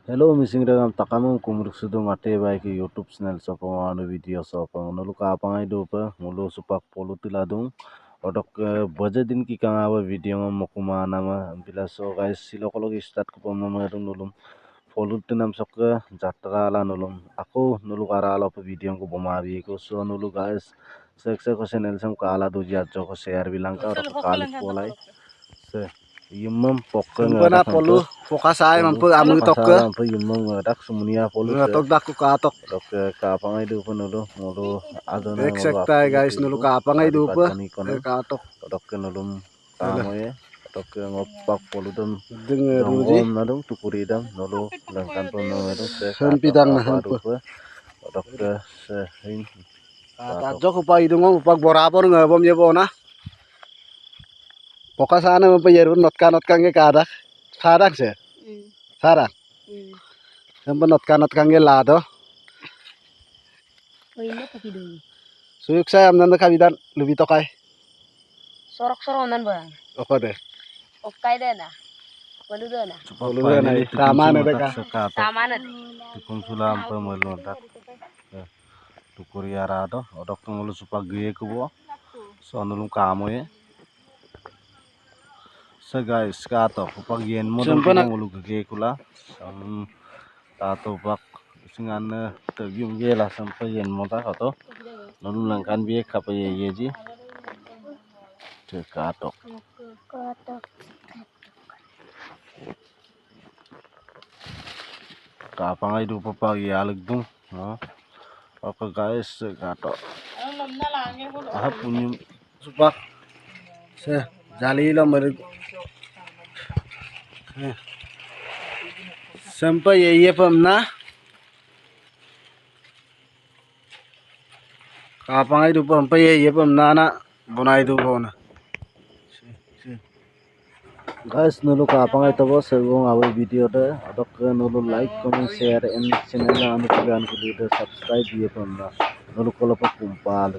Hello, missing ragam takamum kumruk sudu mate bai ki YouTube channel sopong anu video sopong nulu ka apangai do pa mulu supak polu tiladung odok baje din ki kang aba video mokuma nama bila so guys silokolog start ko pamama nulum polu tinam sok jatra ala nulum aku nulu kara ala pa video ko bomabi ko so nulu guys sek ko channel sam ka ala do jat ko share bilang ka odok kalik polai se yumam pokeng Sempena polu fokas ay mampu amu tok ke. Sampai yumong dak sumunia polu Tok dak ku katok. dok kapangai du pun ulu mulu adona Ek mulu sekta guys nulu kapang ay dupa. kani kono Katok. dok nulum tamoye dok ngopak polu dum Deng ruji. jongom nadum tukuri dam nulu langkan pun nulu Sempidang na hampu. dok sehin Tajok upa idung upak borapor ngabom yebo na. Fokas ana mampu yerun not kan ke kadak. Sarang se. Sarang. Sampai not kan ke lado. Suyuk saya amnan kabidan lebih tokai. Sorok-sorok nan bang. Oke deh. Okai deh na. Walu deh na. Lalu na taman ada ka. Taman ada. Tukung sulam pemelu tak tukuri arado odok mulu supak gie kubo so nulum kamoye so guys kato upak yen mo mulu gie kula tato pak singan tergium gie lah sampai yen mo tak kato nulum langkan biye kapa ye ji kato kapangai du papa yalig dung oke guys kato punya Supak. Se jali lo mer. Sampai ye pamna. Kapangai du pam ye pamna na bonai du bona. guys nulu kapangai tabo sebelum awal video deh odok nulu like comment share and channel anu subscribe dia pun nulu kalau kumpal